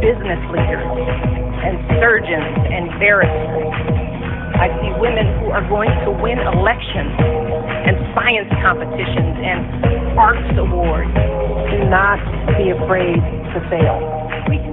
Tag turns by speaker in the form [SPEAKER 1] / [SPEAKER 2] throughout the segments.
[SPEAKER 1] business leaders and surgeons and barristers. I see women who are going to win elections and science competitions and arts awards.
[SPEAKER 2] Do not be afraid to fail.
[SPEAKER 1] We can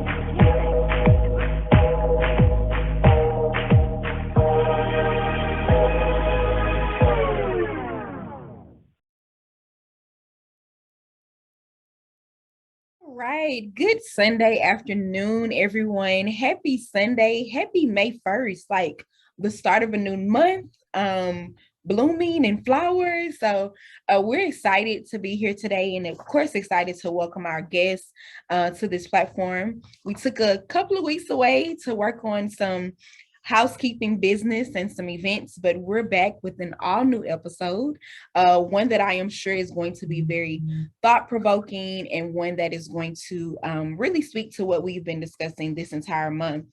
[SPEAKER 3] Right. Good Sunday afternoon, everyone. Happy Sunday. Happy May 1st, like the start of a new month, blooming and flowers. So we're excited to be here today, and of course excited to welcome our guests to this platform. We took a couple of weeks away to work on some housekeeping business and some events, but we're back with an all new episode, one that I am sure is going to be very thought-provoking and one that is going to really speak to what we've been discussing this entire month.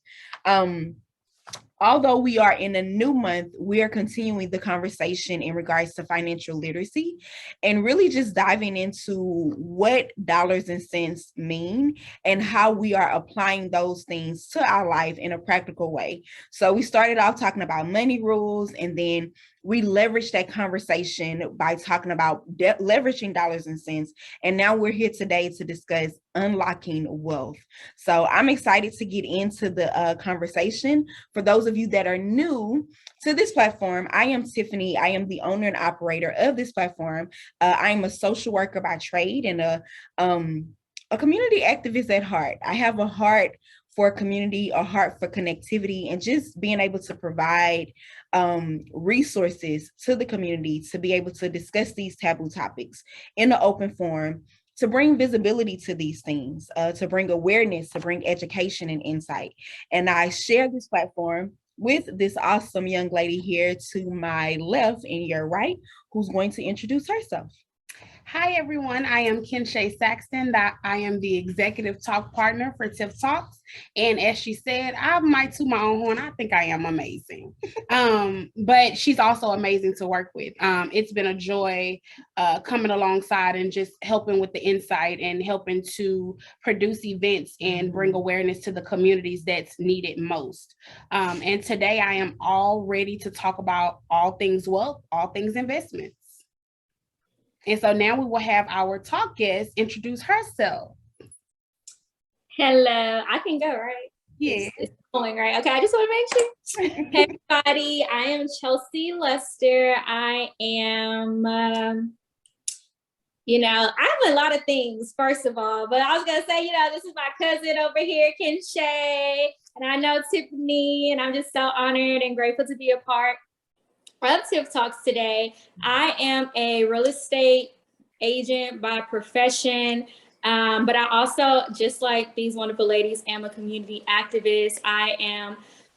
[SPEAKER 3] Although we are in a new month, we are continuing the conversation in regards to financial literacy and really just diving into what dollars and cents mean and how we are applying those things to our life in a practical way. So we started off talking about money rules, and then we leveraged that conversation by talking about leveraging dollars and cents. And now we're here today to discuss unlocking wealth. So I'm excited to get into the conversation. For those of you that are new to this platform, I am Tiffany. I am the owner and operator of this platform. I am a social worker by trade and a community activist at heart. I have a heart for community, a heart for connectivity, and just being able to provide resources to the community to be able to discuss these taboo topics in an open forum, to bring visibility to these things, to bring awareness, to bring education and insight. And I share this platform with this awesome young lady here to my left and your right, who's going to introduce herself.
[SPEAKER 4] Hi, everyone. I am Kenshay Saxton. I am the executive talk partner for Tiff Talks. And as she said, I might toot my own horn. I think I am amazing. But she's also amazing to work with. It's been a joy coming alongside and just helping with the insight and helping to produce events and bring awareness to the communities that's needed most. And today I am all ready to talk about all things wealth, all things investments. And so now we will have our talk guest introduce herself.
[SPEAKER 5] Hello, I can go, right?
[SPEAKER 4] Yeah.
[SPEAKER 5] It's going right. Okay, I just want to make sure. Hey, everybody, I am Chelsea Lester. I am, I have a lot of things, first of all, but I was going to say, this is my cousin over here, Kenshay, and I know Tiffany, and I'm just so honored and grateful to be a part of Tiff Talks today. I am a real estate agent by profession, but I also, just like these wonderful ladies, am a community activist. I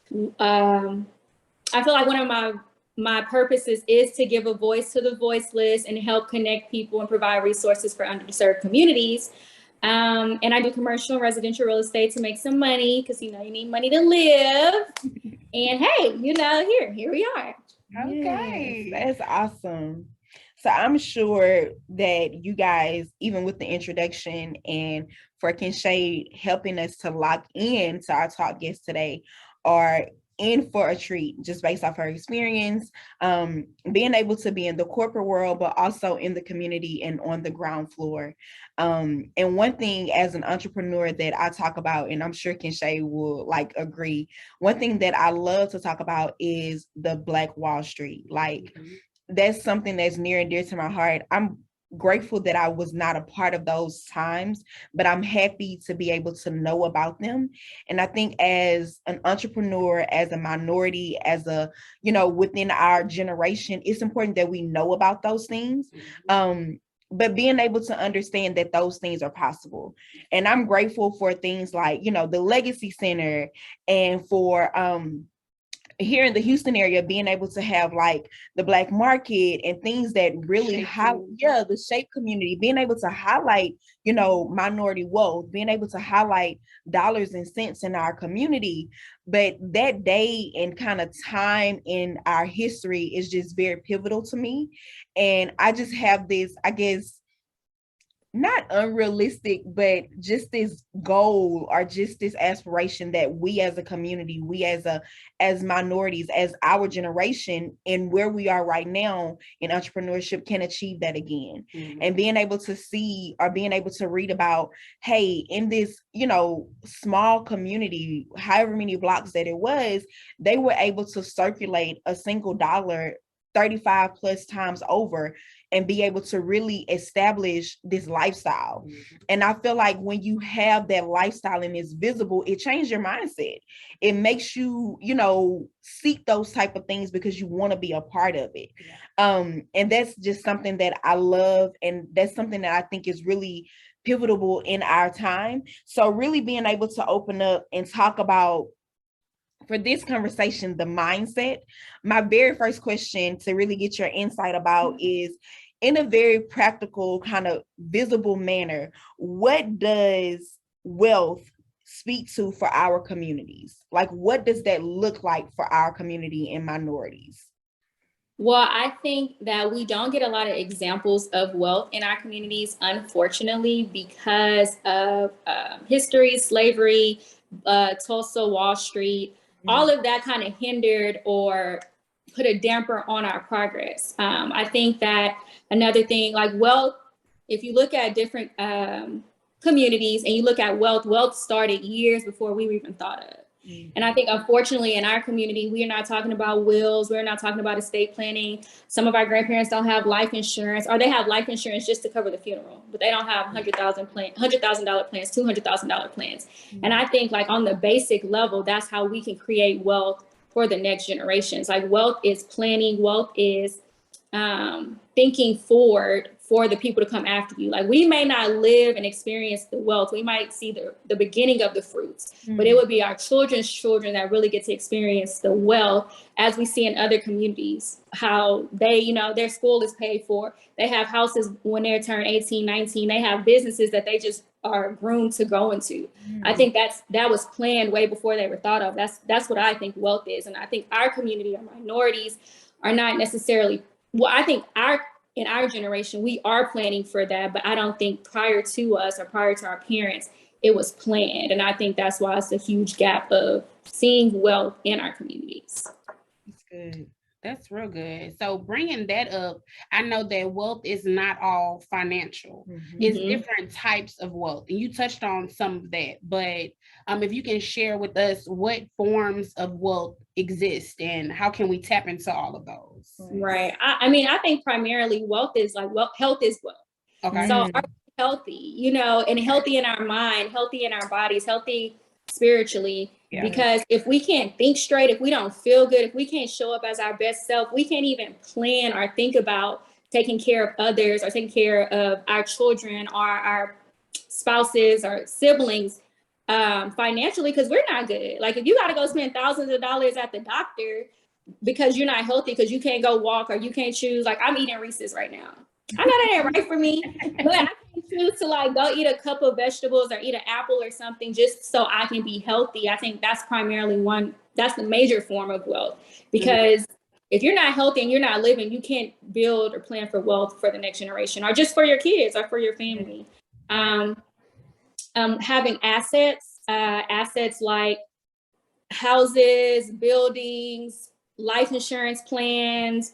[SPEAKER 5] feel like one of my purposes is to give a voice to the voiceless and help connect people and provide resources for underserved communities. And I do commercial and residential real estate to make some money because, you need money to live. And hey, here we are.
[SPEAKER 4] Okay.
[SPEAKER 3] Yes, that's awesome. So I'm sure that you guys, even with the introduction and for Kenshay helping us to lock in to our talk guest today, are in for a treat just based off her experience, being able to be in the corporate world, but also in the community and on the ground floor. And one thing as an entrepreneur that I talk about, and I'm sure Kenshay will agree, one thing that I love to talk about is the Black Wall Street. That's something that's near and dear to my heart. I'm grateful that I was not a part of those times, but I'm happy to be able to know about them. And I think as an entrepreneur, as a minority, as within our generation, it's important that we know about those things. But being able to understand that those things are possible. And I'm grateful for things like, the Legacy Center, and for here in the Houston area, being able to have the Black Market and things that really the shape community, being able to highlight, minority wealth, being able to highlight dollars and cents in our community. But that day and kind of time in our history is just very pivotal to me. And I just have this, I guess, not unrealistic, but just this goal or just this aspiration that we as a community, we as minorities, as our generation and where we are right now in entrepreneurship can achieve that again. And being able to see or being able to read about, hey, in this, small community, however many blocks that it was, they were able to circulate a single dollar 35 plus times over and be able to really establish this lifestyle. And I feel like when you have that lifestyle and it's visible, it changes your mindset. It makes you, seek those type of things because you want to be a part of it. And that's just something that I love. And that's something that I think is really pivotal in our time. So really being able to open up and talk about, for this conversation, the mindset, my very first question to really get your insight about is, in a very practical, kind of visible manner, what does wealth speak to for our communities? Like, what does that look like for our community and minorities?
[SPEAKER 5] Well, I think that we don't get a lot of examples of wealth in our communities, unfortunately, because of history, slavery, Tulsa, Wall Street, all of that kind of hindered or put a damper on our progress. I think that another thing, like wealth, if you look at different communities and you look at wealth started years before we were even thought of. And I think, unfortunately, in our community, we are not talking about wills. We're not talking about estate planning. Some of our grandparents don't have life insurance, or they have life insurance just to cover the funeral, but they don't have $100,000 plans, $200,000 plans. And I think, like, on the basic level, that's how we can create wealth for the next generations. Like, wealth is planning. Wealth is thinking forward for the people to come after you. Like, we may not live and experience the wealth. We might see the beginning of the fruits, but it would be our children's children that really get to experience the wealth, as we see in other communities, how they, their school is paid for. They have houses when they turn 18, 19. They have businesses that they just are groomed to go into. I think that was planned way before they were thought of. That's what I think wealth is. And I think our community, our minorities, are not necessarily, well, I think in our generation, we are planning for that, but I don't think prior to us or prior to our parents, it was planned. And I think that's why it's a huge gap of seeing wealth in our communities.
[SPEAKER 4] That's good. That's real good. So bringing that up, I know that wealth is not all financial. It's different types of wealth. And you touched on some of that, but if you can share with us what forms of wealth exist and how can we tap into all of those?
[SPEAKER 5] Right. I think primarily wealth is like, health is wealth. Okay. So are we healthy, and healthy in our mind, healthy in our bodies, healthy spiritually. Yeah. Because if we can't think straight, if we don't feel good, if we can't show up as our best self, we can't even plan or think about taking care of others or taking care of our children or our spouses or siblings financially, because we're not good. Like, if you got to go spend thousands of dollars at the doctor because you're not healthy, because you can't go walk or you can't choose, like, I'm eating Reese's right now. I know that ain't right for me, but I can choose to like go eat a cup of vegetables or eat an apple or something just so I can be healthy. I think that's primarily that's the major form of wealth, because if you're not healthy and you're not living, you can't build or plan for wealth for the next generation or just for your kids or for your family. Having assets like houses, buildings, life insurance plans,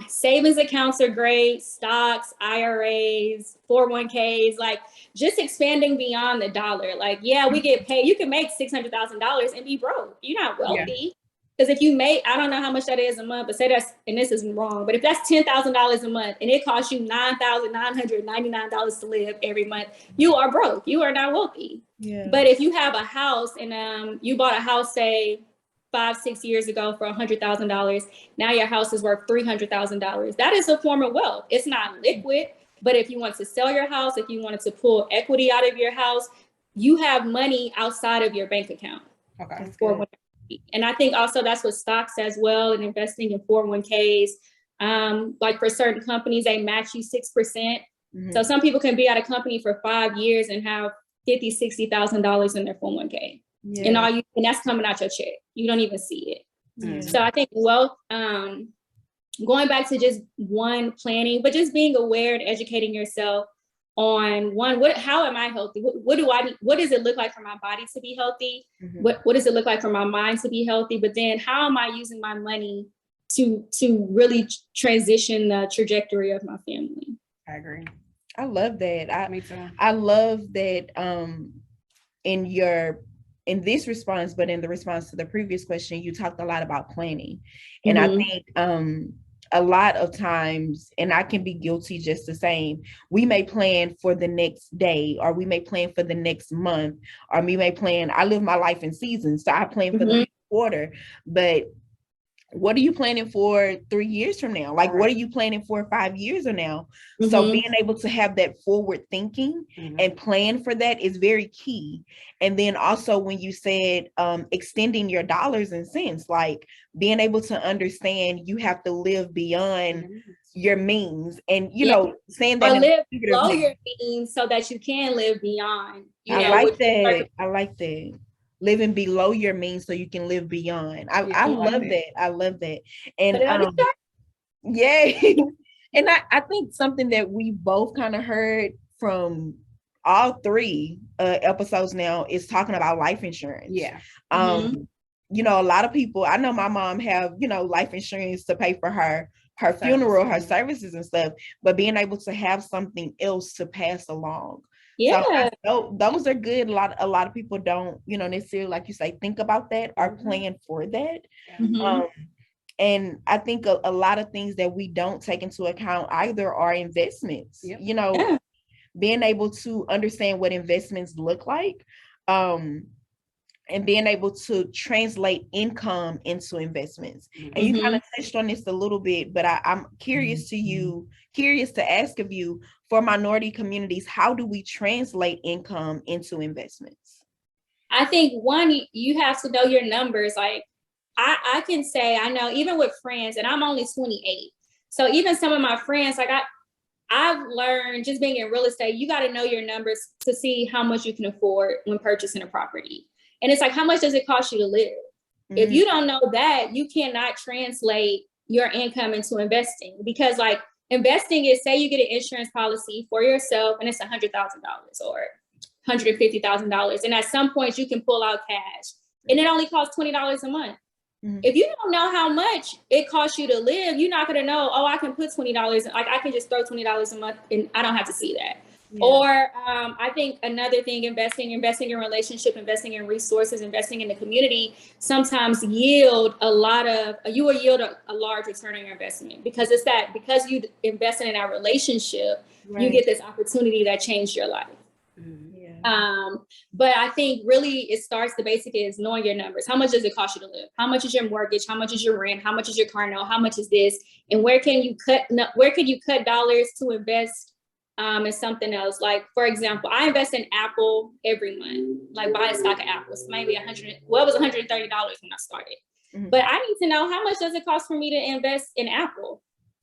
[SPEAKER 5] savings accounts are great, stocks, IRAs, 401ks, like just expanding beyond the dollar. Like, yeah, we get paid. You can make $600,000 and be broke. You're not wealthy. Because if you make, I don't know how much that is a month, but say that's, and this isn't wrong, but if that's $10,000 a month and it costs you $9,999 to live every month, you are broke. You are not wealthy. Yeah. But if you have a house and you bought a house, say 5-6 years ago for $100,000, now your house is worth $300,000. That is a form of wealth. It's not liquid, but if you want to sell your house, if you wanted to pull equity out of your house, you have money outside of your bank account. Okay. And I think also that's what stocks as well, and investing in 401ks. Like for certain companies, they match you 6%. So some people can be at a company for 5 years and have $50,000, $60,000 in their 401k. Yeah. And that's coming out your check. You don't even see it. So I think wealth, going back to just planning, but just being aware and educating yourself on one, how am I healthy? What do I need? What does it look like for my body to be healthy?
[SPEAKER 3] Mhm.
[SPEAKER 5] What does it look like for my mind to be healthy? But then how am I using my money to really transition the trajectory of my family?
[SPEAKER 4] I agree.
[SPEAKER 3] I love that.
[SPEAKER 4] Me too.
[SPEAKER 3] I love that in this response, but in the response to the previous question, you talked a lot about planning. And I think a lot of times, and I can be guilty just the same, we may plan for the next day, or we may plan for the next month, or we may plan, I live my life in seasons, so I plan for the next quarter, but what are you planning for 3 years from now? Like, what are you planning for 5 years from now? So being able to have that forward thinking and plan for that is very key. And then also when you said extending your dollars and cents, like being able to understand you have to live beyond your means, and you know, saying that
[SPEAKER 5] or live below your means so that you can live beyond.
[SPEAKER 3] I like that. Living below your means so you can live beyond. I love that. I love that. And yeah. And I think something that we both kind of heard from all 3 episodes now is talking about life insurance.
[SPEAKER 4] Yeah.
[SPEAKER 3] You know, a lot of people, I know my mom have, you know, life insurance to pay for her funeral, her services and stuff, but being able to have something else to pass along.
[SPEAKER 5] Yeah.
[SPEAKER 3] So those are good. A lot of people don't, you know, necessarily, like you say, think about that or plan for that. And I think a lot of things that we don't take into account either are investments. You know, being able to understand what investments look like, and being able to translate income into investments. And you kind of touched on this a little bit, but I'm curious to ask of you, for minority communities, how do we translate income into investments?
[SPEAKER 5] I think one, you have to know your numbers. Like I can say, I know even with friends, and I'm only 28. So even some of my friends, like I've learned just being in real estate, you got to know your numbers to see how much you can afford when purchasing a property. And it's like, how much does it cost you to live? If you don't know that, you cannot translate your income into investing, because like investing is, say you get an insurance policy for yourself and it's $100,000 or $150,000. And at some point you can pull out cash and it only costs $20 a month. If you don't know how much it costs you to live, you're not going to know, oh, I can put $20, like I can just throw $20 a month and I don't have to see that. Or I think another thing, investing in relationship, investing in resources, investing in the community, sometimes yield a large return on your investment, because it's that, because you invested in that relationship, you get this opportunity that changed your life. But I think really it starts, the basic is knowing your numbers. How much does it cost you to live? How much is your mortgage? How much is your rent? How much is your car note? How much is this? And where can you cut dollars to invest in something else? Like, for example, I invest in Apple every month, like buy a stock of apples, maybe it was $130 when I started. But I need to know, how much does it cost for me to invest in Apple?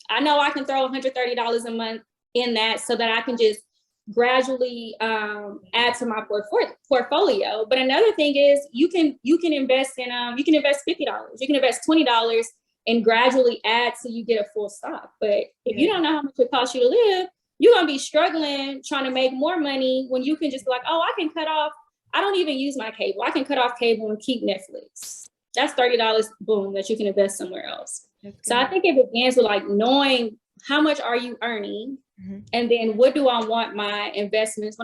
[SPEAKER 5] I know I can throw $130 a month in that so that I can just gradually add to my portfolio. But another thing is you can invest in you can invest $50, you can invest $20 and gradually add till you get a full stock. But if you don't know how much it costs you to live, you're gonna be struggling trying to make more money when you can just be like, oh, I can cut off, I don't even use my cable, I can cut off cable and keep Netflix. That's $30, boom, that you can invest somewhere else. So I think it begins with like knowing how much are you earning, and then what do I want my investments,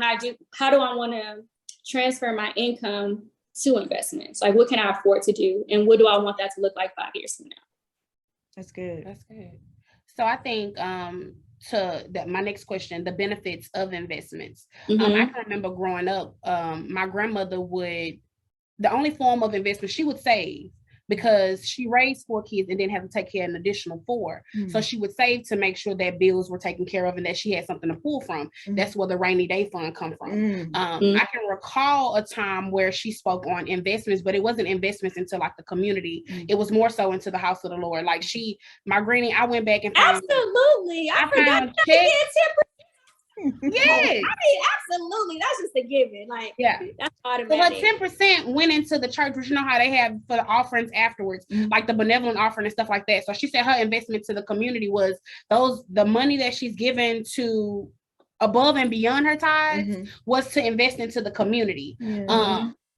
[SPEAKER 5] how do I want to transfer my income to investments? Like, what can I afford to do, and what do I want that to look like 5 years from now?
[SPEAKER 3] That's good.
[SPEAKER 4] So I think my next question, the benefits of investments. I can remember growing up, my grandmother the only form of investment she would save, because she raised 4 kids and then had to take care of an additional 4. So she would save to make sure that bills were taken care of and that she had something to pull from. That's where the rainy day fund come from. I can recall a time where she spoke on investments, but it wasn't investments into like the community. It was more so into the house of the Lord. Like my granny, I went back and found,
[SPEAKER 5] absolutely. I forgot to get 10%.
[SPEAKER 4] Yeah,
[SPEAKER 5] I mean, absolutely. That's just a given. Like, that's automatic.
[SPEAKER 4] So 10% went into the church, which you know how they have for the offerings afterwards, like the benevolent offering and stuff like that. So she said her investment to the community was the money that she's given to above and beyond her tithes was to invest into the community.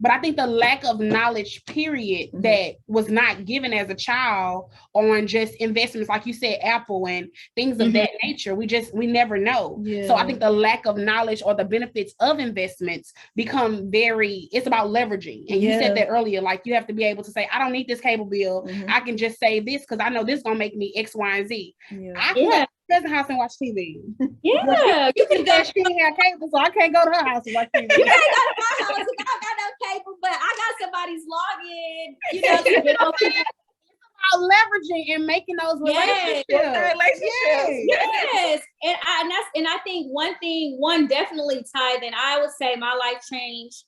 [SPEAKER 4] But I think the lack of knowledge, period, that was not given as a child on just investments, like you said, Apple and things of that nature, we never know. So I think the lack of knowledge or the benefits of investments become it's about leveraging. And you said that earlier, like you have to be able to say, I don't need this cable bill. I can just save this because I know this is going to make me X, Y, and Z. I can go to her house and watch TV.
[SPEAKER 5] Yeah,
[SPEAKER 4] you can go. She didn't have cable, so I can't go to her house and watch TV.
[SPEAKER 5] You can't go to my house. I don't got no cable, but I got somebody's login. You know, to get on people.
[SPEAKER 4] About leveraging and making those relationships.
[SPEAKER 5] Yes. And I think one definitely tithing. I would say my life changed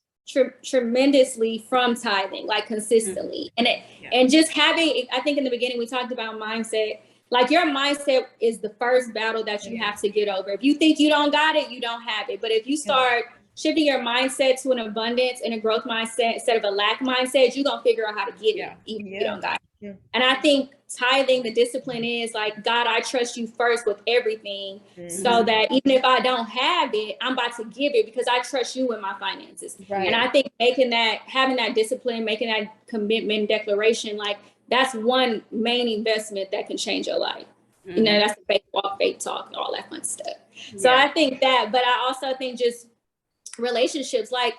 [SPEAKER 5] tremendously from tithing, like consistently. And just having, I think in the beginning we talked about mindset. Like your mindset is the first battle that you have to get over. If you think you don't got it, you don't have it. But if you start shifting your mindset to an abundance and a growth mindset instead of a lack mindset, you're going to figure out how to get it, even if you don't got it. And I think tithing, the discipline is like, God, I trust you first with everything so that even if I don't have it, I'm about to give it because I trust you with my finances. And I think having that discipline, making that commitment declaration, like that's one main investment that can change your life. You know, that's the faith walk, faith talk, and all that fun stuff. So I think that, but I also think just relationships, like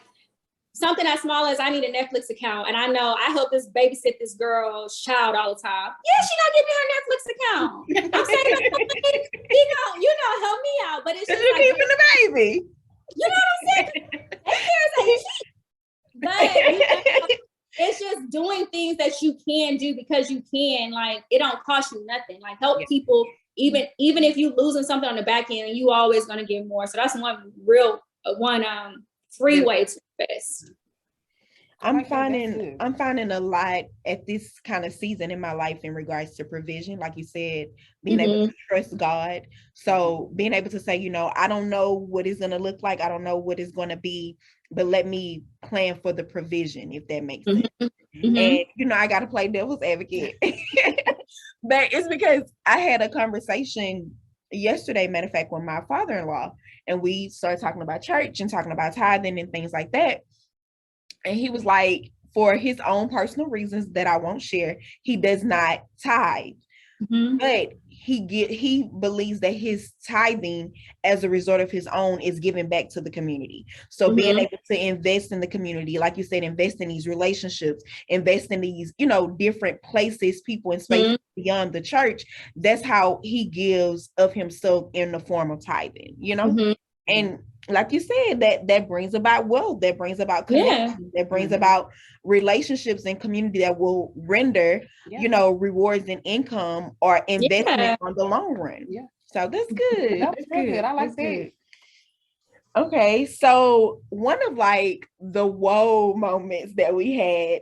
[SPEAKER 5] something as small as I need a Netflix account, and I help this babysit this girl's child all the time. Yeah, she not giving me her Netflix account. I'm saying, help me out, but it's just like
[SPEAKER 3] keeping the baby.
[SPEAKER 5] You know what I'm saying? But it's just doing things that you can do because you can. Like it don't cost you nothing. Like help people, even if you losing something on the back end, you always gonna get more. So that's one free way to invest.
[SPEAKER 3] I'm finding a lot at this kind of season in my life in regards to provision, like you said, being able to trust God. So being able to say, you know, I don't know what it's going to look like. I don't know what it's going to be, but let me plan for the provision, if that makes sense. And, you know, I got to play devil's advocate. But it's because I had a conversation yesterday, matter of fact, with my father-in-law, and we started talking about church and talking about tithing and things like that. And he was like, for his own personal reasons that I won't share, he does not tithe. But he believes that his tithing as a result of his own is giving back to the community. So being able to invest in the community, like you said, invest in these relationships, invest in these, you know, different places, people and spaces beyond the church. That's how he gives of himself in the form of tithing, you know? And like you said, that brings about wealth, that brings about connection, that brings about relationships and community that will render, you know, rewards and income or investment on the long run. So that's good.
[SPEAKER 4] That's good. I like that.
[SPEAKER 3] Okay, so one of like the whoa moments that we had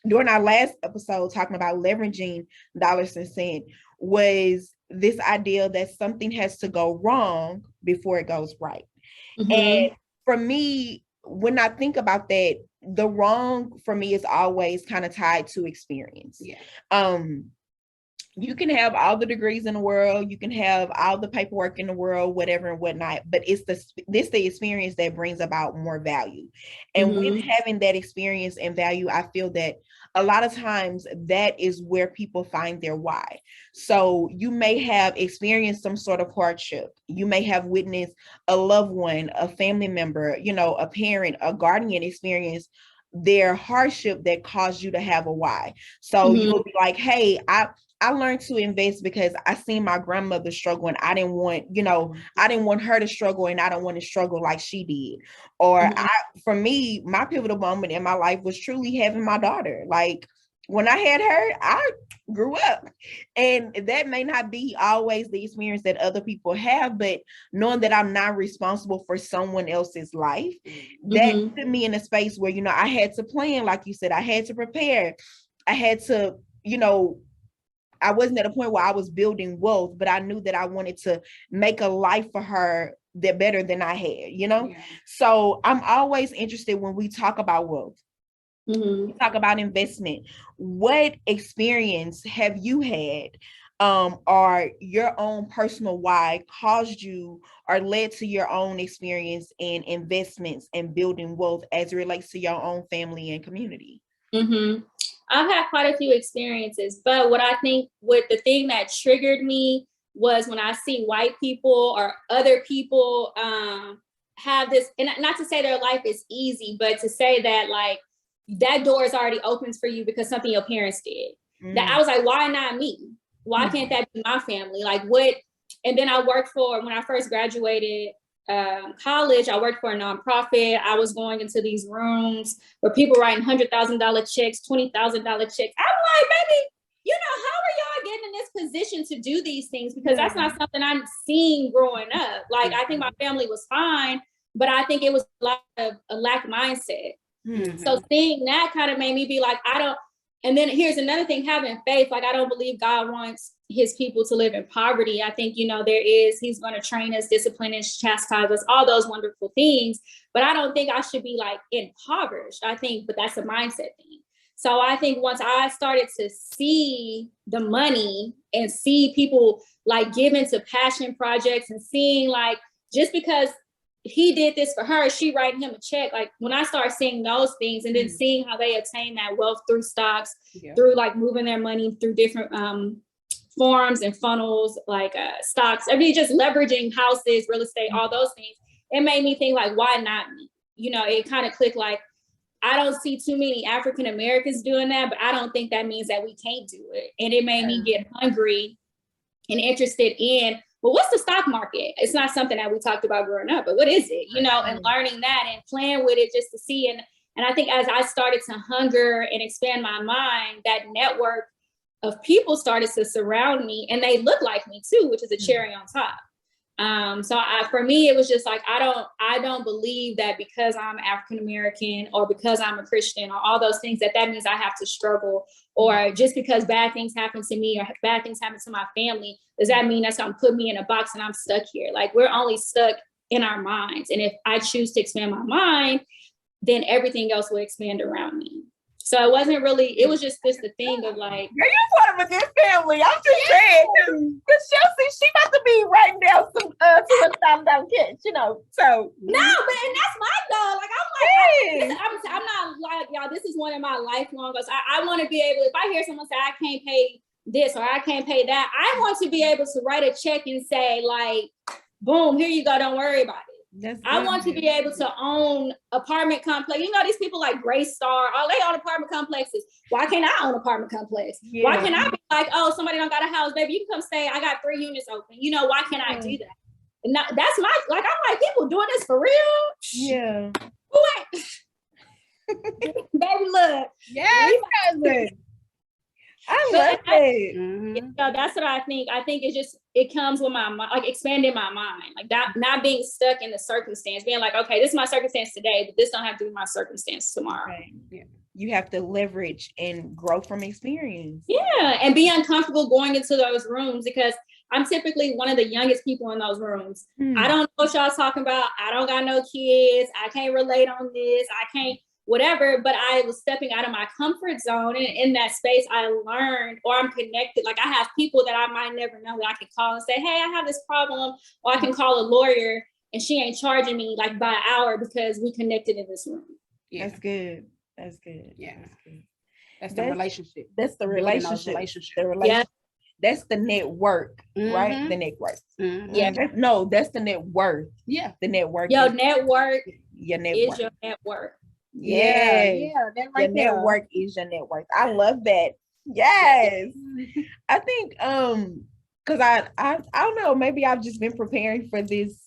[SPEAKER 3] during our last episode talking about leveraging dollars and cents was this idea that something has to go wrong before it goes right. And for me, when I think about that, the wrong for me is always kind of tied to experience. You can have all the degrees in the world, you can have all the paperwork in the world, whatever and whatnot, but it's the experience that brings about more value. And with having that experience and value, I feel that a lot of times that is where people find their why. So you may have experienced some sort of hardship. You may have witnessed a loved one, a family member, you know, a parent, a guardian experience their hardship that caused you to have a why. So you'll be like, hey, I learned to invest because I seen my grandmother struggle and I didn't want her to struggle and I don't want to struggle like she did. Or for me, my pivotal moment in my life was truly having my daughter. Like when I had her, I grew up, and that may not be always the experience that other people have, but knowing that I'm not responsible for someone else's life, that put me in a space where, you know, I had to plan, like you said, I had to prepare. I had to, you know, I wasn't at a point where I was building wealth, but I knew that I wanted to make a life for her that better than I had, you know? So I'm always interested when we talk about wealth. We talk about investment. What experience have you had or your own personal why caused you or led to your own experience and investments and building wealth as it relates to your own family and community?
[SPEAKER 5] Mm-hmm. I've had quite a few experiences, but what I think with the thing that triggered me was when I see white people or other people have this, and not to say their life is easy, but to say that like that door is already open for you because something your parents did. That I was like, why not me? Why can't that be my family? Like what? And then I worked for, when I first graduated college, I worked for a nonprofit. I was going into these rooms where people writing $100,000 checks, $20,000 checks. I'm like, baby, you know, how are y'all getting in this position to do these things? Because that's not something I'm seeing growing up. Like, I think my family was fine, but I think it was a lot of a lack mindset. So seeing that kind of made me be like, I don't. And then here's another thing, having faith. Like, I don't believe God wants his people to live in poverty. I think, you know, he's going to train us, discipline us, chastise us, all those wonderful things. But I don't think I should be like impoverished. But that's a mindset thing. So I think once I started to see the money and see people like give into passion projects and seeing like, just because he did this for her, she writing him a check. Like when I start seeing those things and then seeing how they attain that wealth through stocks, through like moving their money through different forms and funnels, like stocks, I mean, just leveraging houses, real estate, all those things. It made me think like, why not me? You know, it kind of clicked like, I don't see too many African Americans doing that, but I don't think that means that we can't do it. And it made me get hungry and interested in, well, what's the stock market? It's not something that we talked about growing up, but what is it? You know, and learning that and playing with it just to see. And I think as I started to hunger and expand my mind, that network of people started to surround me, and they look like me too, which is a cherry on top. So for me, it was just like, I don't believe that because I'm African American or because I'm a Christian or all those things, that means I have to struggle, or just because bad things happen to me or bad things happen to my family, does that mean that's going to put me in a box and I'm stuck here? Like, we're only stuck in our minds. And if I choose to expand my mind, then everything else will expand around me. So it wasn't really, it was just the thing of like,
[SPEAKER 3] girl, you part of a good family. I'm just saying, because Chelsea, she about to be writing down some $200,000 kits, you know. So
[SPEAKER 5] no, and that's my goal. Like I'm like, I'm not like y'all. This is one of my lifelong goals. I want to be able, if I hear someone say I can't pay this or I can't pay that, I want to be able to write a check and say like, boom, here you go. Don't worry about it. I want to be able to own apartment complex. You know, these people like Greystar, they own apartment complexes. Why can't I own apartment complex? Yeah. Why can't I be like, oh, somebody don't got a house, baby, you can come stay. I got 3 units open. You know, why can't I do that? And that's my, like, I'm like, people doing this for real?
[SPEAKER 3] Yeah.
[SPEAKER 5] What? Baby, look.
[SPEAKER 3] Yes. I love it.
[SPEAKER 5] You know, that's what I think. I think it comes with my mind, like expanding my mind, like that, not being stuck in the circumstance, being like, okay, this is my circumstance today, but this don't have to be my circumstance tomorrow.
[SPEAKER 3] Right. Yeah. You have to leverage and grow from experience.
[SPEAKER 5] Yeah, and be uncomfortable going into those rooms, because I'm typically one of the youngest people in those rooms. I don't know what y'all talking about. I don't got no kids. I can't relate on this. I can't whatever, but I was stepping out of my comfort zone. And in that space, I learned, or I'm connected. Like, I have people that I might never know that I can call and say, hey, I have this problem. Or I can call a lawyer and she ain't charging me like by an hour because we connected in this room.
[SPEAKER 3] Yeah. That's good. That's good.
[SPEAKER 4] Yeah.
[SPEAKER 3] That's good.
[SPEAKER 4] That's the relationship.
[SPEAKER 3] That's the relationship.
[SPEAKER 4] Yeah.
[SPEAKER 3] That's the network, right? The network. Yeah. That's the net worth.
[SPEAKER 4] Yeah.
[SPEAKER 3] The network.
[SPEAKER 5] Your network
[SPEAKER 3] is your
[SPEAKER 5] network.
[SPEAKER 3] Yeah.
[SPEAKER 4] That right
[SPEAKER 3] your network is your network. I love that. Yes. I think because I don't know, maybe I've just been preparing for this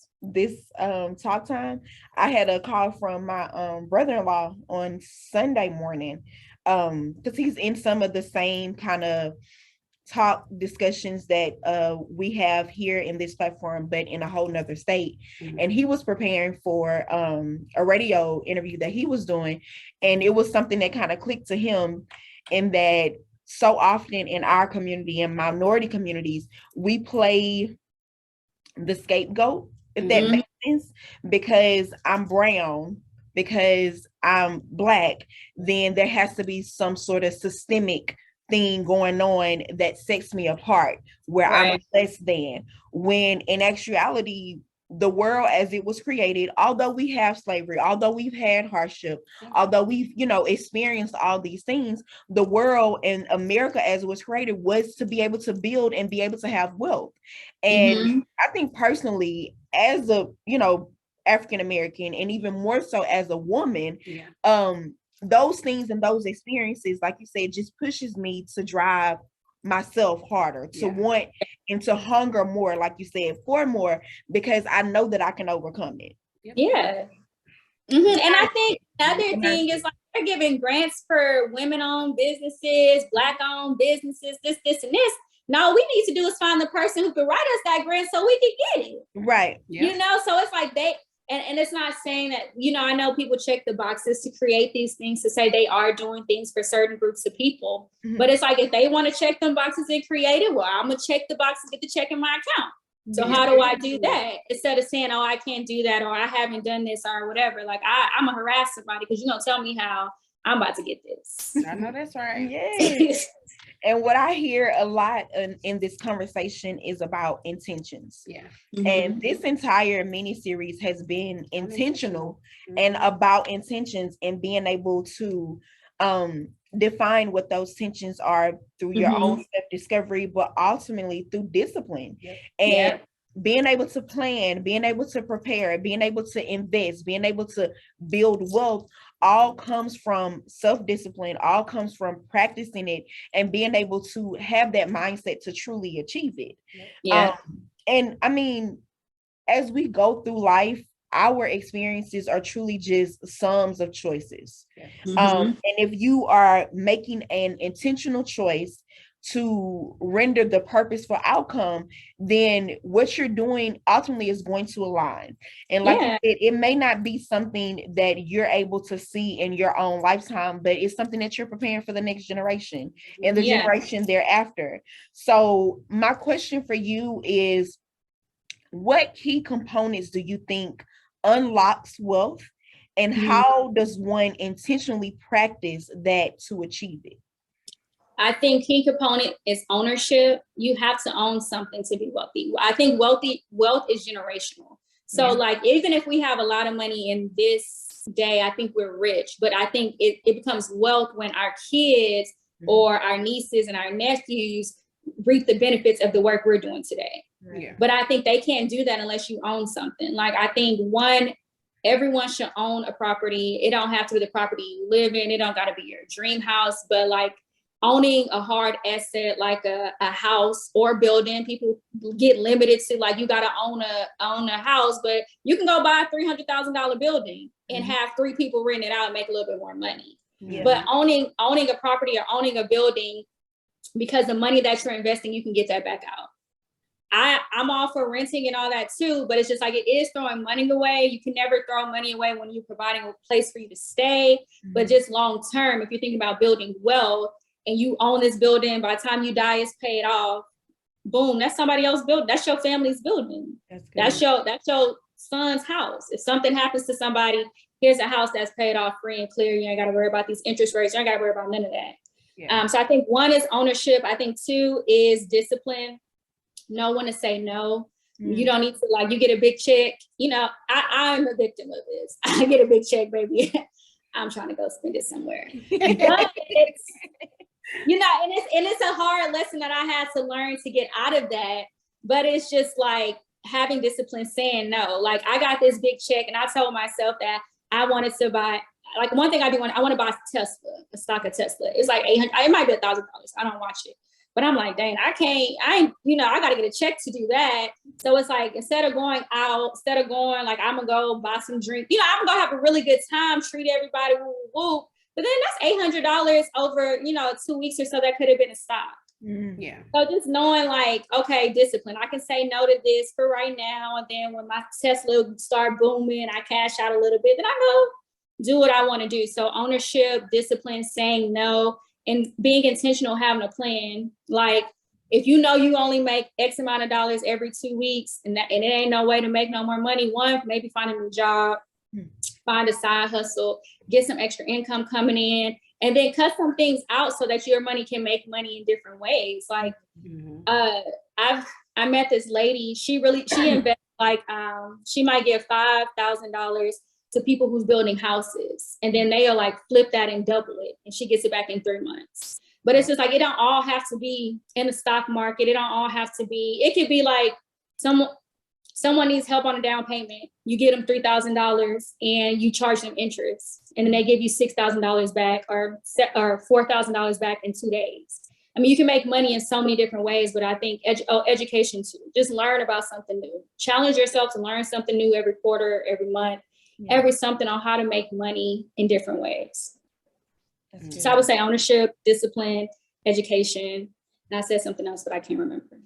[SPEAKER 3] talk time. I had a call from my brother-in-law on Sunday morning, because he's in some of the same kind of talk discussions that we have here in this platform, but in a whole nother state. And he was preparing for a radio interview that he was doing, and it was something that kind of clicked to him, in that so often in our community and minority communities, we play the scapegoat, if that makes sense, because I'm brown, because I'm Black, then there has to be some sort of systemic thing going on that sets me apart, where I'm a less than, when in actuality, the world as it was created, although we have slavery, although we've had hardship, although we've, experienced all these things, the world and America as it was created was to be able to build and be able to have wealth. And I think personally, as a, African American, and even more so as a woman, those things and those experiences, like you said, just pushes me to drive myself harder, to want and to hunger more, like you said, for more, because I know that I can overcome it.
[SPEAKER 5] And I think another thing is, like, they're giving grants for women-owned businesses, Black-owned businesses, this, and this. No, we need to do is find the person who could write us that grant so we can get it.
[SPEAKER 3] Right.
[SPEAKER 5] So it's like and it's not saying that, I know people check the boxes to create these things to say they are doing things for certain groups of people. But it's like, if they want to check them boxes and create it, well, I'm going to check the boxes, get the check in my account. So how do I do that? Instead of saying, oh, I can't do that, or I haven't done this, or whatever. Like, I'm going to harass somebody because you're going to tell me how I'm about to get this.
[SPEAKER 4] I know that's right.
[SPEAKER 3] Yes. And what I hear a lot in this conversation is about intentions. And this entire mini series has been intentional and about intentions, and being able to define what those tensions are through your own self-discovery, but ultimately through discipline. And being able to plan, being able to prepare, being able to invest, being able to build wealth, all comes from self-discipline, all comes from practicing it and being able to have that mindset to truly achieve it. And I mean, as we go through life, our experiences are truly just sums of choices. And if you are making an intentional choice to render the purposeful outcome, then what you're doing ultimately is going to align. And like you said, it may not be something that you're able to see in your own lifetime, but it's something that you're preparing for the next generation and the generation thereafter. So my question for you is, what key components do you think unlocks wealth, and how does one intentionally practice that to achieve it?
[SPEAKER 5] I think key component is ownership. You have to own something to be wealthy. I think wealth is generational. So like, even if we have a lot of money in this day, I think we're rich, but I think it becomes wealth when our kids or our nieces and our nephews reap the benefits of the work we're doing today. But I think they can't do that unless you own something. Like, I think everyone should own a property. It don't have to be the property you live in. It don't got to be your dream house, but like, owning a hard asset like a house or building. People get limited to, like, you got to own a house, but you can go buy a $300,000 building and have 3 people rent it out and make a little bit more money. But owning a property or owning a building, because the money that you're investing, you can get that back out. I'm all for renting and all that too, but it's just like, it is throwing money away. You can never throw money away when you're providing a place for you to stay. But just long term, if you're thinking about building wealth, and you own this building, by the time you die, it's paid off. Boom, that's somebody else's building. That's your family's building. That's your son's house. If something happens to somebody, here's a house that's paid off free and clear. You ain't got to worry about these interest rates. You ain't got to worry about none of that. So I think 1 is ownership. I think 2 is discipline. Know when to say no. You don't need to, like, you get a big check. I'm a victim of this. I get a big check, baby. I'm trying to go spend it somewhere. But it's a hard lesson that I had to learn to get out of that. But it's just like having discipline, saying no. Like, I got this big check and I told myself that I wanted to buy, like, one thing I want to buy a stock of Tesla. It's like $800, it might be $1,000. I don't watch it. But I'm like, dang, I got to get a check to do that. So it's like, instead of going, like, I'm going to go buy some drink, I'm going to have a really good time, treat everybody, woo, woo. But then that's $800 over, 2 weeks or so that could have been a stock. So just knowing, like, okay, discipline. I can say no to this for right now. And then when my Tesla start booming, I cash out a little bit, then I go do what I want to do. So ownership, discipline, saying no, and being intentional, having a plan. Like, if you only make X amount of dollars every 2 weeks, and it ain't no way to make no more money, one, maybe find a new job, find a side hustle, get some extra income coming in, and then cut some things out so that your money can make money in different ways. Like, I met this lady. She invests like she might give $5,000 to people who's building houses, and then they'll like flip that and double it, and she gets it back in 3 months. But it's just like, it don't all have to be in the stock market. It don't all have to be. It could be like someone needs help on a down payment. You get them $3,000 and you charge them interest, and then they give you $6,000 back or $4,000 back in 2 days. I mean, you can make money in so many different ways, but I think education too. Just learn about something new. Challenge yourself to learn something new every quarter, every month, every something on how to make money in different ways. So I would say ownership, discipline, education. And I said something else, but I can't remember.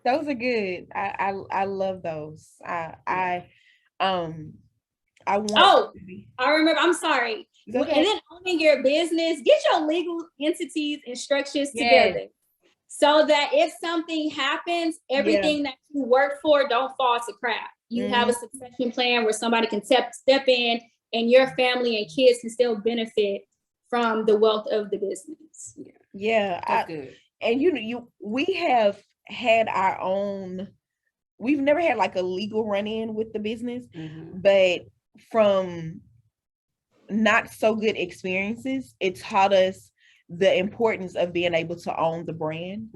[SPEAKER 3] Those are good. I love those. I remember. I'm sorry. Okay. And then owning your business, get your legal entities and structures together, so that if something happens, everything that you work for don't fall to crap. You have a succession plan where somebody can step in, and your family and kids can still benefit from the wealth of the business. That's good. And we have had our own. We've never had like a legal run-in with the business, but from not so good experiences, it taught us the importance of being able to own the brand,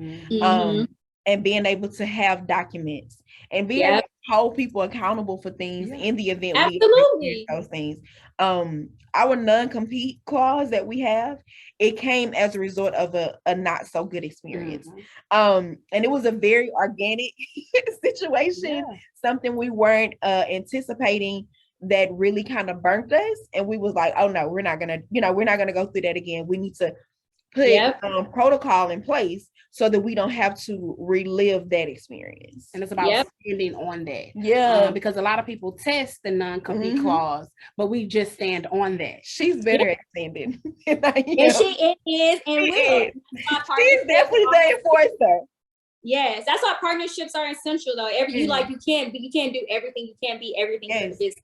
[SPEAKER 3] and being able to have documents, and being able to hold people accountable for things in the event we experience those things. Our non-compete clause that we have, it came as a result of a not so good experience. And it was a very organic situation, something we weren't anticipating, that really kind of burnt us. And we was like, oh no, we're not gonna go through that again. We need to put protocol in place so that we don't have to relive that experience.
[SPEAKER 4] And it's about standing on that. Because a lot of people test the non-compete clause, but we just stand on that.
[SPEAKER 3] She's better at standing.
[SPEAKER 5] And she is, and
[SPEAKER 3] she's definitely the enforcer.
[SPEAKER 5] Yes, that's why partnerships are essential though. You can't do everything. You can't be everything in the business.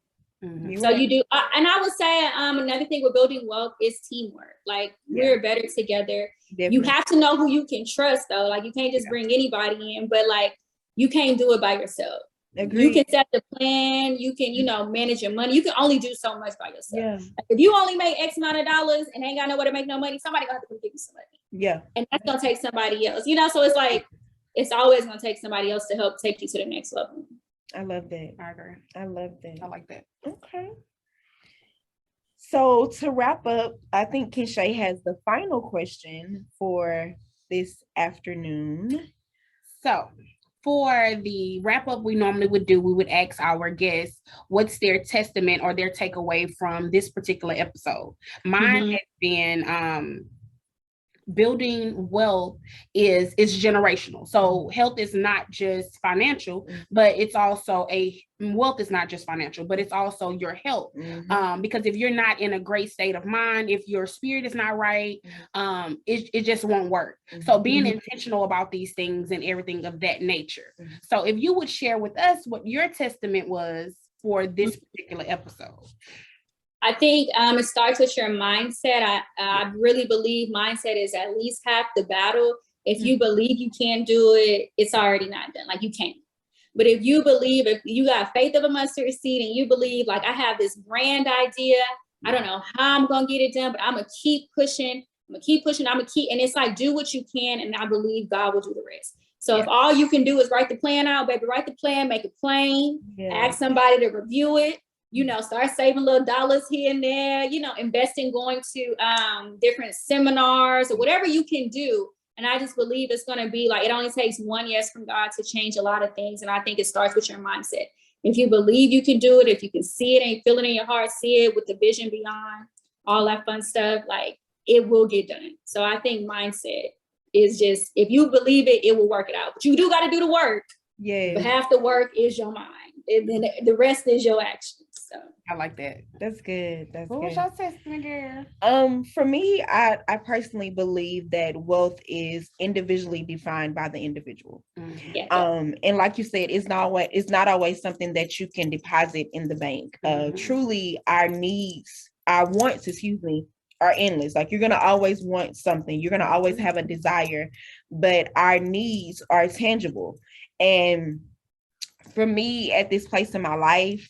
[SPEAKER 5] So you do, and I would say another thing with building wealth is teamwork. Like, we're better together. Definitely. You have to know who you can trust though. Like, you can't just bring anybody in, but like, you can't do it by yourself. Agreed. You can set the plan. You can, manage your money. You can only do so much by yourself. Like, if you only make X amount of dollars and ain't got nowhere to make no money, somebody gonna have to give you some money. And that's gonna take somebody else. So it's like, it's always gonna take somebody else to help take you to the next level.
[SPEAKER 3] I love that.
[SPEAKER 4] I agree.
[SPEAKER 3] I love that.
[SPEAKER 4] I like that.
[SPEAKER 3] Okay. So to wrap up, I think Kenshay has the final question for this afternoon.
[SPEAKER 4] So for the wrap up, we normally we would ask our guests what's their testament or their takeaway from this particular episode. Mine has been building wealth is generational. So health is not just financial, but it's also wealth is not just financial, but it's also your health. Because if you're not in a great state of mind, if your spirit is not right, it just won't work. So being intentional about these things and everything of that nature. So if you would share with us what your testament was for this particular episode.
[SPEAKER 5] I think it starts with your mindset. I really believe mindset is at least half the battle. If you believe you can't do it, it's already not done. Like, you can't. But if you got faith of a mustard seed and you believe, like, I have this grand idea, I don't know how I'm going to get it done, but I'm going to keep pushing. And it's like, do what you can. And I believe God will do the rest. So if all you can do is write the plan out, baby, write the plan, make it plain, ask somebody to review it. Start saving little dollars here and there, invest in going to different seminars or whatever you can do. And I just believe it's going to be like, it only takes one yes from God to change a lot of things. And I think it starts with your mindset. If you believe you can do it, if you can see it and feel it in your heart, see it with the vision beyond, all that fun stuff, like, it will get done. So I think mindset is just, if you believe it, it will work it out. But you do got to do the work. But half the work is your mind. And then the rest is your action. So
[SPEAKER 4] I like that.
[SPEAKER 3] That's good.
[SPEAKER 4] What was your testament, girl?
[SPEAKER 3] For me, I personally believe that wealth is individually defined by the individual. And like you said, it's not always something that you can deposit in the bank. Truly, our needs our wants, are endless. Like, you're going to always want something. You're going to always have a desire, but our needs are tangible. And for me, at this place in my life,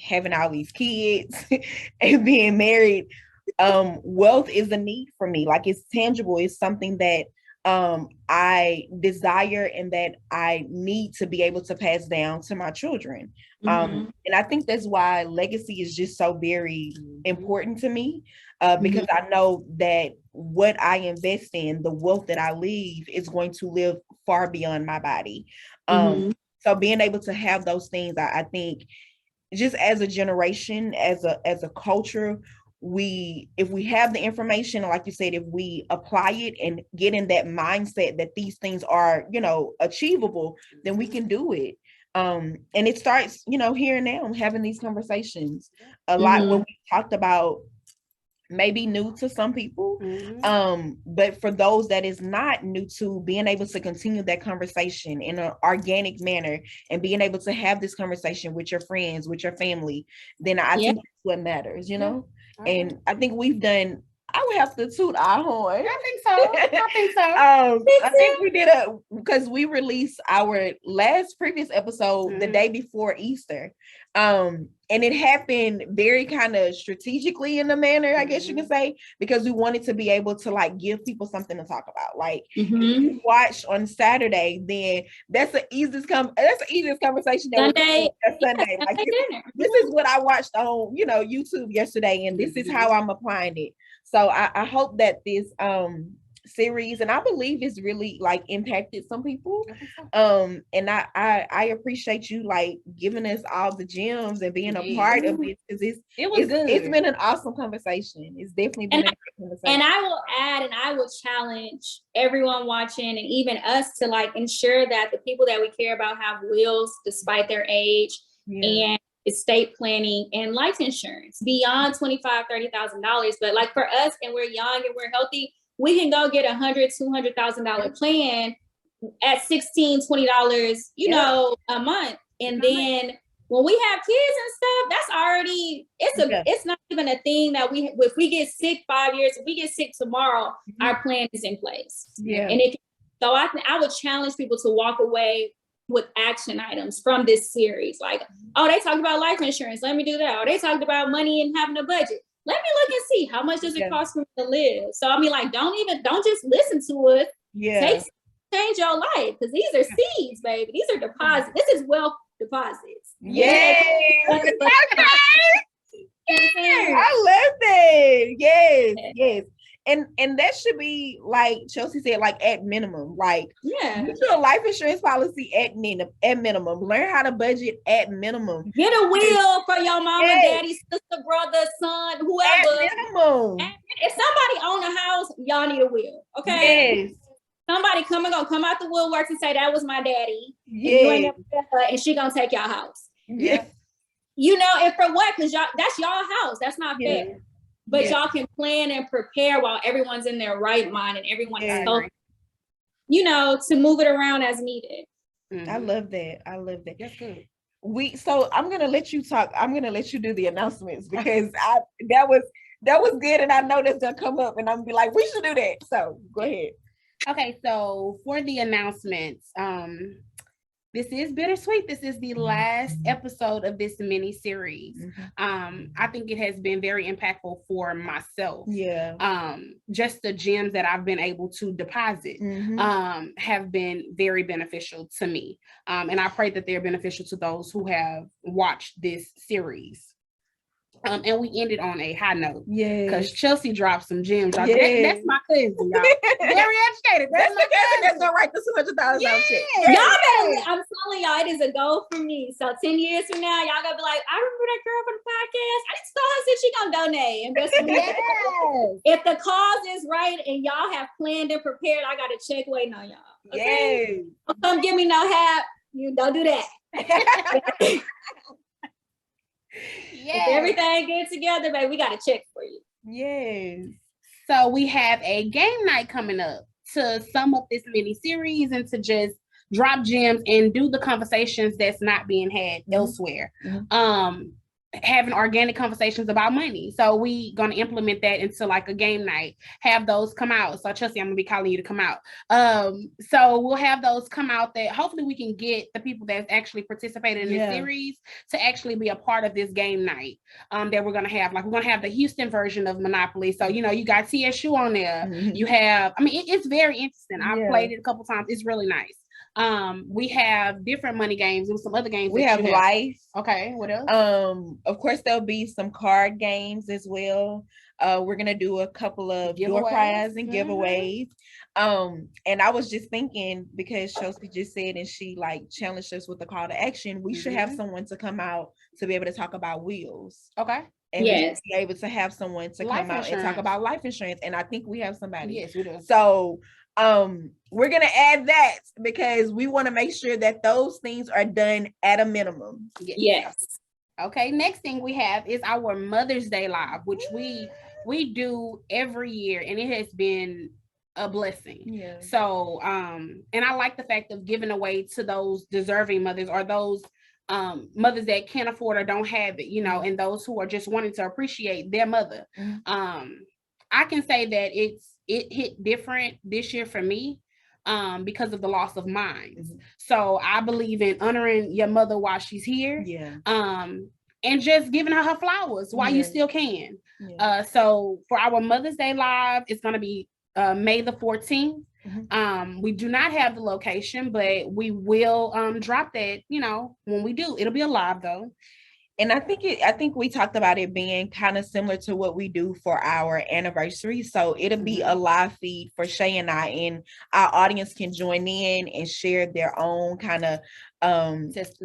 [SPEAKER 3] having all these kids and being married, wealth is a need for me. Like, it's tangible. It's something that I desire and that I need to be able to pass down to my children. And I think that's why legacy is just so very important to me, because I know that what I invest in, the wealth that I leave, is going to live far beyond my body. So being able to have those things, I think, just as a generation, as a culture, if we have the information, like you said, if we apply it and get in that mindset that these things are, achievable, then we can do it. And it starts, here and now, having these conversations. A lot what we talked about may be new to some people, but for those that is not new to, being able to continue that conversation in an organic manner and being able to have this conversation with your friends, with your family, then I think that's what matters, And I think we've done, I would have to toot our horn.
[SPEAKER 4] I think so.
[SPEAKER 3] I think we did because we released our previous episode the day before Easter. And it happened very kind of strategically in a manner, I guess you can say, because we wanted to be able to like give people something to talk about. Like, if you watch on Saturday, then that's the easiest conversation that Sunday. Like, this is what I watched on YouTube yesterday, and this is how I'm applying it. So I hope that this series, and I believe it's really like impacted some people. And I appreciate you like giving us all the gems and being a part of it, because it's been an awesome conversation. It's definitely been a great conversation.
[SPEAKER 5] And I will add, and I will challenge everyone watching and even us to like ensure that the people that we care about have wills despite their age, and estate planning and life insurance beyond $25,000-$30,000. But like for us, and we're young and we're healthy, we can go get $100,000-$200,000 plan at $16-$20, a month. And then when we have kids and stuff, that's already, it's not even a thing that if we get sick 5 years, if we get sick tomorrow, our plan is in place. And so I would challenge people to walk away with action items from this series. Like, oh, they talked about life insurance, let me do that. Or they talked about money and having a budget. Let me look and see how much does it cost for me to live. So I mean, like, don't just listen to us. Change your life, because these are seeds, baby. These are deposits. This is wealth deposits.
[SPEAKER 3] I love that. Yes. And that should be, like Chelsea said, like at minimum. Like, get your life insurance policy at minimum. Learn how to budget at minimum.
[SPEAKER 5] Get a will for your mama, daddy, sister, brother, son, whoever.
[SPEAKER 3] At minimum.
[SPEAKER 5] If somebody own a house, y'all need a will. Okay. Yes. Somebody come out the woodworks and say that was my daddy. And she gonna take y'all house. And for what? Because that's y'all house. That's not fair. But y'all can plan and prepare while everyone's in their right mind and everyone is healthy, to move it around as needed.
[SPEAKER 3] I love that.
[SPEAKER 4] That's good.
[SPEAKER 3] So I'm gonna let you talk. I'm gonna let you do the announcements, because that was good, and I know that's gonna come up, and I'm gonna be like, we should do that. So go ahead.
[SPEAKER 4] Okay, so for the announcements, this is bittersweet. This is the last episode of this mini series. I think it has been very impactful for myself. Just the gems that I've been able to deposit have been very beneficial to me. And I pray that they're beneficial to those who have watched this series. And we ended on a high note. Because Chelsea dropped some gems. That's my cousin, y'all. Very educated. That's my cousin. That's gonna write the $200,000 check.
[SPEAKER 5] I'm telling y'all, it is a goal for me. So 10 years from now, y'all gonna be like, I remember that girl from the podcast. I just thought her said she gonna donate. And if the cause is right and y'all have planned and prepared, I got a check waiting on y'all. Okay? Come give me no half. You don't do that. If everything gets together, baby, we got a check for you.
[SPEAKER 4] So we have a game night coming up to sum up this mini series and to just drop gems and do the conversations that's not being had elsewhere. having organic conversations about money. So we gonna implement that into like a game night, have those come out. So Chelsea, I'm gonna be calling you to come out. So we'll have those come out that hopefully we can get the people that's actually participated in this series to actually be a part of this game night that we're gonna have. Like we're gonna have the Houston version of Monopoly. So, you got TSU on there. You have, it's very interesting. I've played it a couple times. It's really nice. We have different money games and some other games.
[SPEAKER 3] We have life.
[SPEAKER 4] Okay, what else?
[SPEAKER 3] Of course, there'll be some card games as well. We're gonna do a couple of door prizes and giveaways. And I was just thinking, because Chelsea just said, and she like challenged us with the call to action, we should have someone to come out to be able to talk about wills.
[SPEAKER 4] Okay.
[SPEAKER 3] And we should be able to have someone to come out and talk about life insurance. And I think we have somebody.
[SPEAKER 4] Yes, we do.
[SPEAKER 3] So we're gonna add that because we want to make sure that those things are done at a minimum.
[SPEAKER 5] Yes.
[SPEAKER 4] Okay, next thing we have is our Mother's Day Live, which we do every year, and it has been a blessing. So and I like the fact of giving away to those deserving mothers, or those mothers that can't afford or don't have it, and those who are just wanting to appreciate their mother. I can say that it hit different this year for me because of the loss of mine. So I believe in honoring your mother while she's here. And just giving her flowers while you still can. So for our Mother's Day Live, it's going to be May the 14th. We do not have the location, but we will drop that, when we do. It'll be a live though.
[SPEAKER 3] And I think we talked about it being kind of similar to what we do for our anniversary. So it'll be a live feed for Shay and I, and our audience can join in and share their own kind of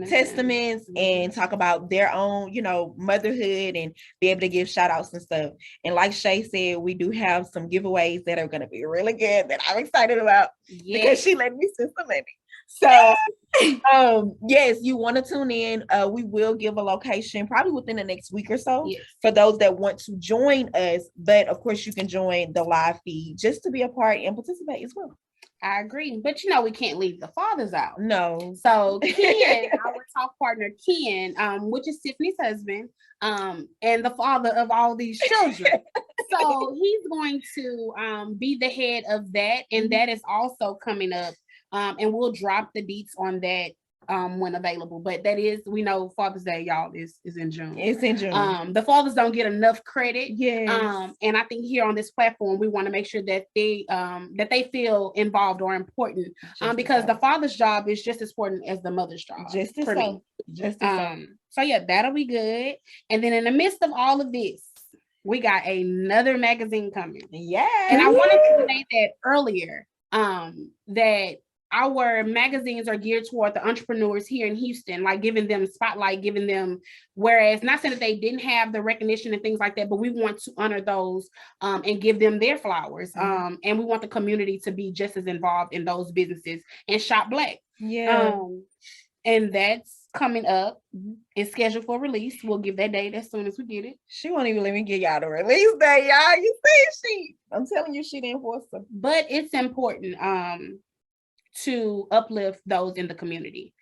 [SPEAKER 3] testaments and talk about their own, motherhood, and be able to give shout outs and stuff. And like Shay said, we do have some giveaways that are going to be really good that I'm excited about because she let me send some money. So yes, you want to tune in. We will give a location probably within the next week or so for those that want to join us. But of course, you can join the live feed just to be a part and participate as well.
[SPEAKER 4] I agree, but we can't leave the fathers out.
[SPEAKER 3] No.
[SPEAKER 4] So Ken, our talk partner, Ken, which is Tiffany's husband, and the father of all these children. So he's going to be the head of that, and that is also coming up. And we'll drop the deets on that when available. But that is, we know Father's Day, y'all, is in June.
[SPEAKER 3] It's in June.
[SPEAKER 4] The fathers don't get enough credit. And I think here on this platform, we want to make sure that they feel involved or important. Because the father's job is just as important as the mother's job. So yeah, that'll be good. And then in the midst of all of this, we got another magazine coming. And I wanted to say that earlier, that our magazines are geared toward the entrepreneurs here in Houston, like giving them spotlight, giving them, whereas not saying that they didn't have the recognition and things like that, but we want to honor those and give them their flowers. And we want the community to be just as involved in those businesses and shop Black. And that's coming up. It's scheduled for release. We'll give that date as soon as we get it.
[SPEAKER 3] She won't even let me get y'all the release date, y'all. You see, I'm telling you, she didn't force them.
[SPEAKER 4] But it's important to uplift those in the community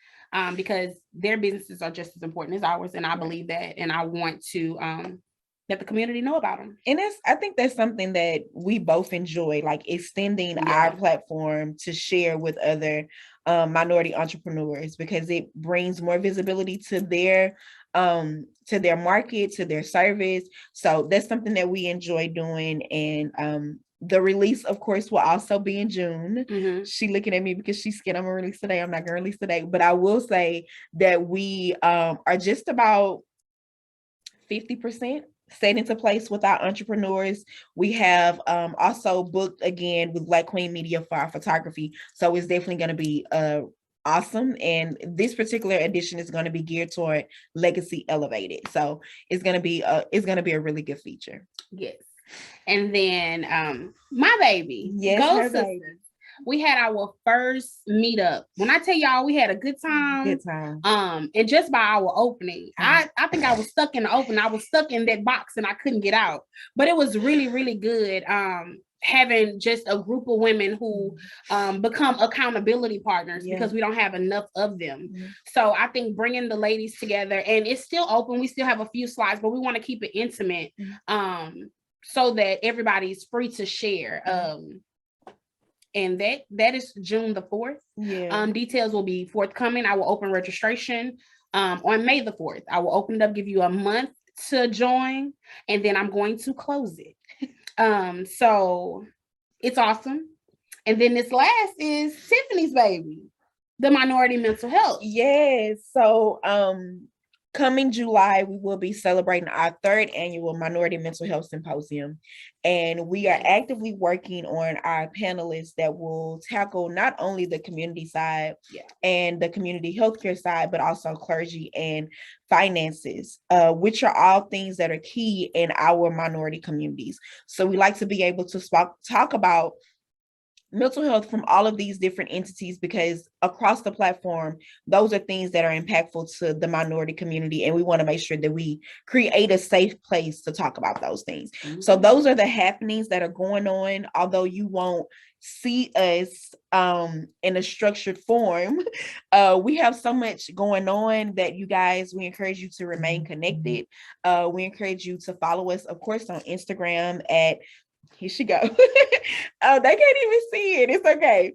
[SPEAKER 4] because their businesses are just as important as ours. And I believe that, and I want to let the community know about them.
[SPEAKER 3] And I think that's something that we both enjoy, like extending our platform to share with other minority entrepreneurs, because it brings more visibility to their market, to their service. So that's something that we enjoy doing. And the release, of course, will also be in June. She looking at me because she's scared I'm gonna release today. I'm not gonna release today, but I will say that we are just about 50% set into place with our entrepreneurs. We have also booked again with Black Queen Media for our photography. So it's definitely going to be awesome. And this particular edition is going to be geared toward Legacy Elevated. So it's going to be a really good feature.
[SPEAKER 4] Yes. And then my baby, Go Sisters. We had our first meetup. When I tell y'all we had a good time. And just by our opening, I think I was stuck in the open. I was stuck in that box and I couldn't get out. But it was really, really good. having just a group of women who become accountability partners because we don't have enough of them. So I think bringing the ladies together, and it's still open. We still have a few slides, but we want to keep it intimate so that everybody's free to share. And that is June the 4th. Details will be forthcoming. I will open registration on May the 4th. I will open it up, give you a month to join, and then I'm going to close it. So it's awesome. And then this last is Tiffany's baby, the minority mental health.
[SPEAKER 3] Yes. So coming July, we will be celebrating our 3rd annual Minority Mental Health Symposium. And we are actively working on our panelists that will tackle not only the community side and the community healthcare side, but also clergy and finances, which are all things that are key in our minority communities. So we like to be able to talk about mental health from all of these different entities, because across the platform, those are things that are impactful to the minority community. And we want to make sure that we create a safe place to talk about those things. So those are the happenings that are going on. Although you won't see us in a structured form, we have so much going on that you guys, we encourage you to remain connected. We encourage you to follow us, of course, on Instagram at, here she go. They can't even see it. It's okay.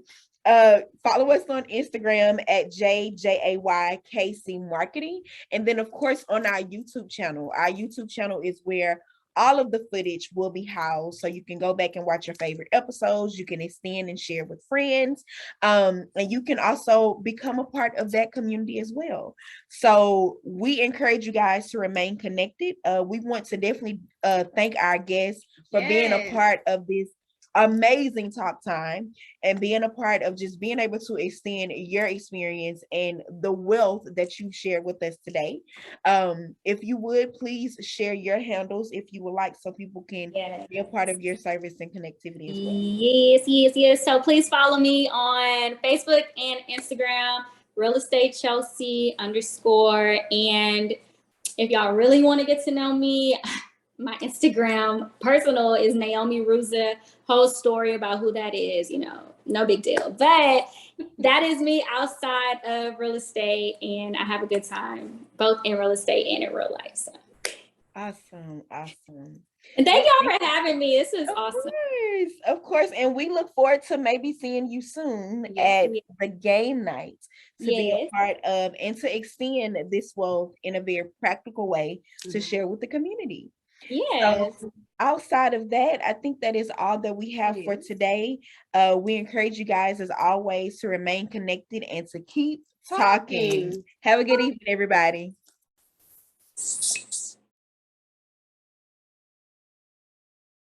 [SPEAKER 3] Follow us on Instagram at JJAYKC Marketing. And then, of course, on our YouTube channel. Our YouTube channel is where all of the footage will be housed. So you can go back and watch your favorite episodes. You can extend and share with friends. And you can also become a part of that community as well. So we encourage you guys to remain connected. We want to definitely thank our guests for being a part of this amazing talk time and being a part of just being able to extend your experience and the wealth that you shared with us today. If you would please share your handles if you would like, so people can be a part of your service and connectivity as well.
[SPEAKER 5] Yes. So please follow me on Facebook and Instagram, Real Estate Chelsea _ and if y'all really want to get to know me, my Instagram personal is Naomi Ruza. Whole story about who that is, no big deal. But that is me outside of real estate, and I have a good time both in real estate and in real life. So
[SPEAKER 3] Awesome.
[SPEAKER 5] And thank y'all for having me. This is awesome.
[SPEAKER 3] Of course. And we look forward to maybe seeing you soon at the game night to be a part of and to extend this wealth in a very practical way to share with the community. So, outside of that, I think that is all that we have for today. We encourage you guys, as always, to remain connected and to keep talking. Have a good evening, everybody.